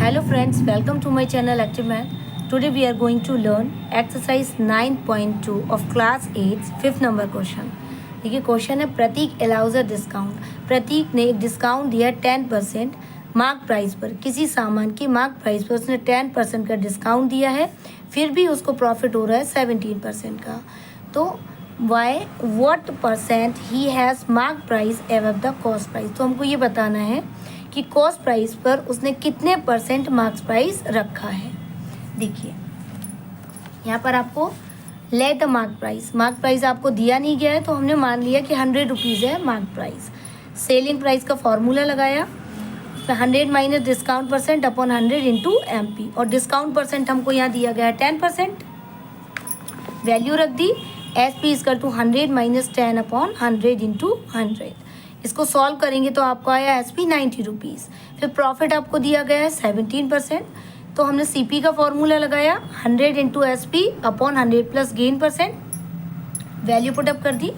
Hello friends, welcome to my channel Active Math. Today we are going to learn exercise 9.2 of class 8 5th number question. देखिए question है प्रतीक allows a discount. प्रतीक ने एक discount दिया 10% mark price पर. किसी सामान की मार्क प्राइस पर उसने 10% का डिस्काउंट दिया है, फिर भी उसको प्रॉफिट हो रहा है 17% का. तो why what percent he has mark price एवब the cost price. तो हमको ये बताना है कि कॉस्ट प्राइस पर उसने कितने परसेंट मार्क्स प्राइस रखा है. देखिए यहाँ पर आपको लेट द मार्क प्राइस आपको दिया नहीं गया है, तो हमने मान लिया कि 100 रुपीज़ है मार्क प्राइस. सेलिंग प्राइस का फॉर्मूला लगाया, 100 minus discount percent upon 100 into MP. और डिस्काउंट परसेंट हमको यहाँ दिया गया है 10%. वैल्यू रख दी SP is equal to 100 minus 10 upon 100 into 100. इसको सॉल्व करेंगे तो आपको आया SP 90 रुपीज़. फिर प्रॉफिट आपको दिया गया है 17%. तो हमने CP का फॉर्मूला लगाया 100 into SP upon 100 plus gain percent. Value put up कर दी.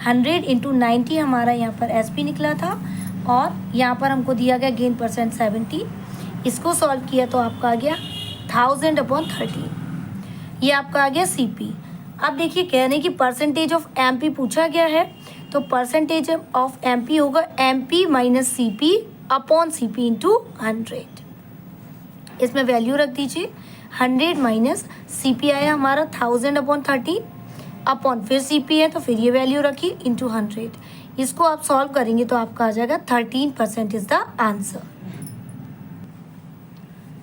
100 इंटू 90 हमारा यहाँ पर SP निकला था, और यहाँ पर हमको दिया गया गेन परसेंट 70. इसको सॉल्व किया तो आपका आ गया 1000 अपॉन 13. ये आपका आ गया CP. अब देखिए कहने की परसेंटेज ऑफ MP पूछा गया है, तो परसेंटेज ऑफ MP होगा MP minus CP upon CP into 100. इसमें वैल्यू रख दीजिए. 100 माइनस CP आया हमारा 1000 अपॉन 13 अपॉन फिर CP है तो फिर ये वैल्यू रखी इंटू 100. इसको आप सॉल्व करेंगे तो आपका आ जाएगा 13% इज द आंसर.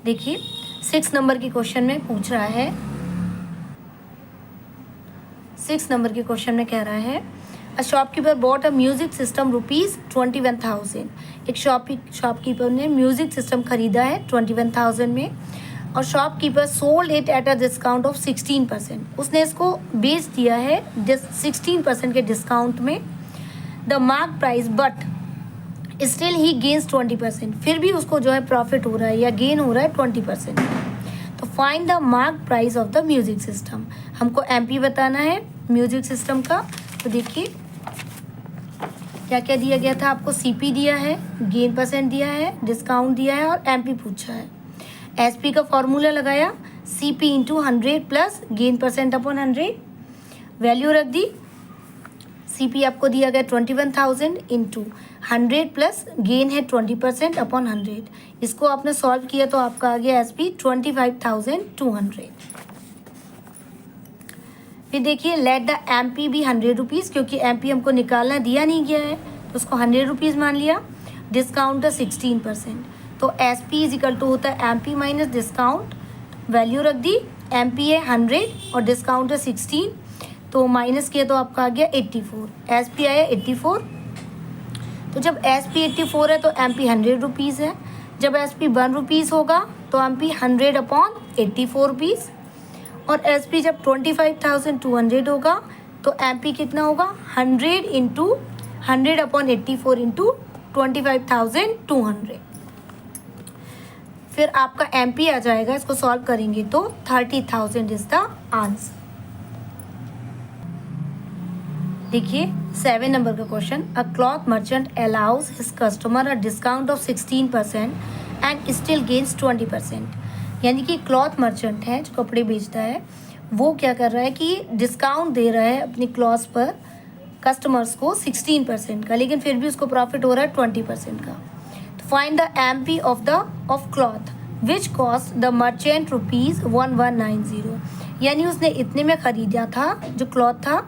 देखिए 6 नंबर के क्वेश्चन में पूछ रहा है. 6 नंबर के क्वेश्चन में कह रहा है a shopkeeper bought a music system ₹21,000. एक शॉपकीपर ने म्यूजिक सिस्टम खरीदा है 21,000 में, और shopkeeper sold it at a discount of 16%. उसने इसको बेच दिया है 16% के डिस्काउंट में. The mark price but still he gains 20%. फिर भी उसको जो है प्रॉफिट हो रहा है या गेन हो रहा है 20%. तो find the mark price of the music system. हमको MP बताना है म्यूजिक सिस्टम का. तो देखिए क्या क्या दिया गया था आपको. CP दिया है, गेन परसेंट दिया है, डिस्काउंट दिया है, और MP पूछा है. SP का फॉर्मूला लगाया CP into 100 plus gain percent upon 100. Value रख दी. CP आपको दिया गया 21,000 इंटू 100 प्लस गेन है 20% अपॉन 100. इसको आपने सॉल्व किया तो आपका आ गया SP 25,200. फिर देखिए लेट द MP भी 100 रुपीज़, क्योंकि MP हमको निकालना दिया नहीं गया है तो उसको 100 रुपीज़ मान लिया. डिस्काउंट है 16%. तो SP इज इक्वल टू होता है MP माइनस डिस्काउंट. वैल्यू रख दी. MP है 100 और डिस्काउंट है 16, तो माइनस किया तो आपका आ गया 84. SP आया 84. तो जब SP 84 है तो MP 100 रुपीज़ है. जब SP 1 रुपीज़ होगा तो MP 100 अपॉन 84 रुपीज़. और SP जब 25,200 होगा तो MP कितना होगा 100 इंटू 100 अपॉन 84 इंटू 25,200. फिर आपका MP आ जाएगा. इसको सॉल्व करेंगे तो 30,000 इज द आंसर. देखिए 7 नंबर का question. A cloth merchant allows his customer a discount of 16% and still gains 20%. यानी कि क्लॉथ मर्चेंट है जो कपड़े बेचता है, वो क्या कर रहा है कि डिस्काउंट दे रहा है अपनी क्लॉथ्स पर कस्टमर्स को 16% का, लेकिन फिर भी उसको प्रॉफिट हो रहा है 20% का. तो find the MP of cloth which cost the merchant ₹1190. यानी उसने इतने में ख़रीदा था जो क्लॉथ था,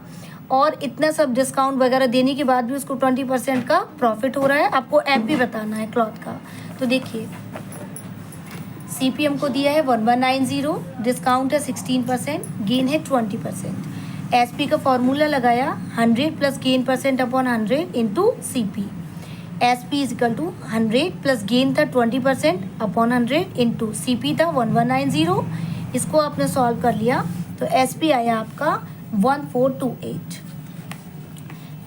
और इतना सब डिस्काउंट वगैरह देने के बाद भी उसको 20% का प्रॉफिट हो रहा है. आपको MP बताना है क्लॉथ का. तो देखिए CP हमको दिया है 1190, डिस्काउंट है 16%, गेन है 20%. SP का फॉर्मूला लगाया 100 plus gain percent upon 100 into CP. SP is equal to 100 plus gain था 20% अपॉन 100 इंटू CP था 1190. इसको आपने सॉल्व कर लिया तो SP आया आपका 1428.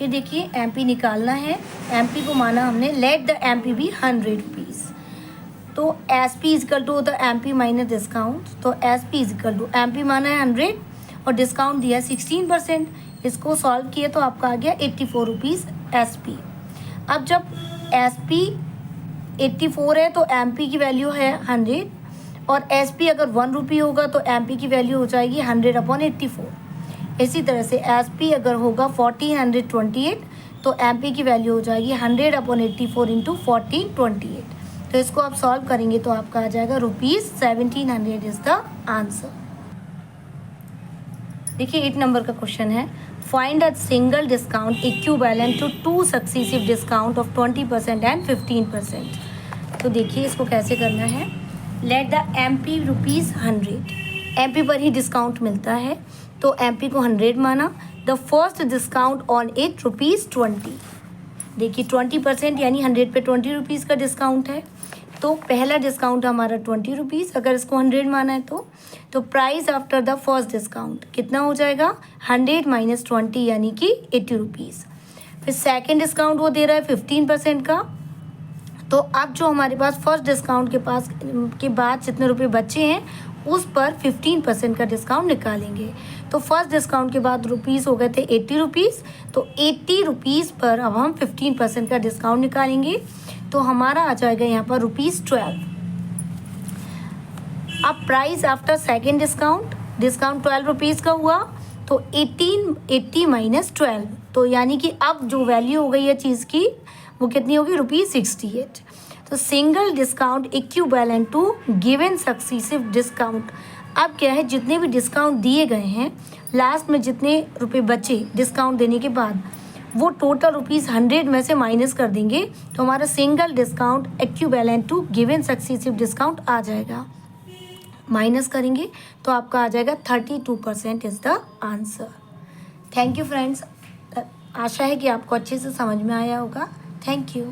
ये देखिए MP निकालना है. MP को माना हमने लेट द MP भी 100 रुपीज़. तो SP इजकल टू होता है MP माइनस डिस्काउंट. तो SP इजकल टू MP माना है 100 और डिस्काउंट दिया है 16%. इसको सॉल्व किया तो आपका आ गया 84 रुपीज़ SP. अब जब SP 84 है तो MP की वैल्यू है 100 और SP अगर 1 रुपी होगा तो MP की वैल्यू हो जाएगी 100/84। इसी तरह से SP अगर होगा 1428 तो MP की वैल्यू हो जाएगी 100/84 इंटू 1428। तो इसको आप सॉल्व करेंगे तो आपका आ जाएगा ₹1700 इज द आंसर। देखिए 8 नंबर का क्वेश्चन है, find a single discount equivalent to 2 successive discount of 20% and 15%। तो देखिए इसको कैसे करना है। लेट द MP ₹100, MP पर ही डिस्काउंट मिलता है तो MP को 100 माना। The first discount on it ₹20। देखिए 20% यानी 100 पे 20 रुपीज़ का डिस्काउंट है, तो पहला डिस्काउंट हमारा 20 रुपीज़, अगर इसको 100 माना है तो price after the first discount कितना हो जाएगा 100 माइनस 20 यानी कि 80 रुपीज़। फिर सेकेंड डिस्काउंट वो दे रहा है 15% का, तो अब जो हमारे पास फर्स्ट डिस्काउंट के बाद जितने रुपए बचे हैं उस पर 15% का डिस्काउंट निकालेंगे। तो फर्स्ट डिस्काउंट के बाद रुपीज़ हो गए थे 80 रुपीज़, तो 80 रुपीज़ पर अब हम 15% का डिस्काउंट निकालेंगे तो हमारा आ जाएगा यहाँ पर ₹12। अब price after second discount 12 rupees का हुआ तो 80 माइनस 12, तो यानी कि अब जो वैल्यू हो गई है चीज़ की वो कितनी होगी ₹68। तो single discount equivalent to given successive discount. अब क्या है, जितने भी डिस्काउंट दिए गए हैं लास्ट में जितने रुपए बचे डिस्काउंट देने के बाद वो टोटल ₹100 में से माइनस कर देंगे तो हमारा single discount equivalent to given successive discount आ जाएगा। माइनस करेंगे तो आपका आ जाएगा 32% is the answer. Thank you friends, आशा है कि आपको अच्छे से समझ में आया होगा। Thank you.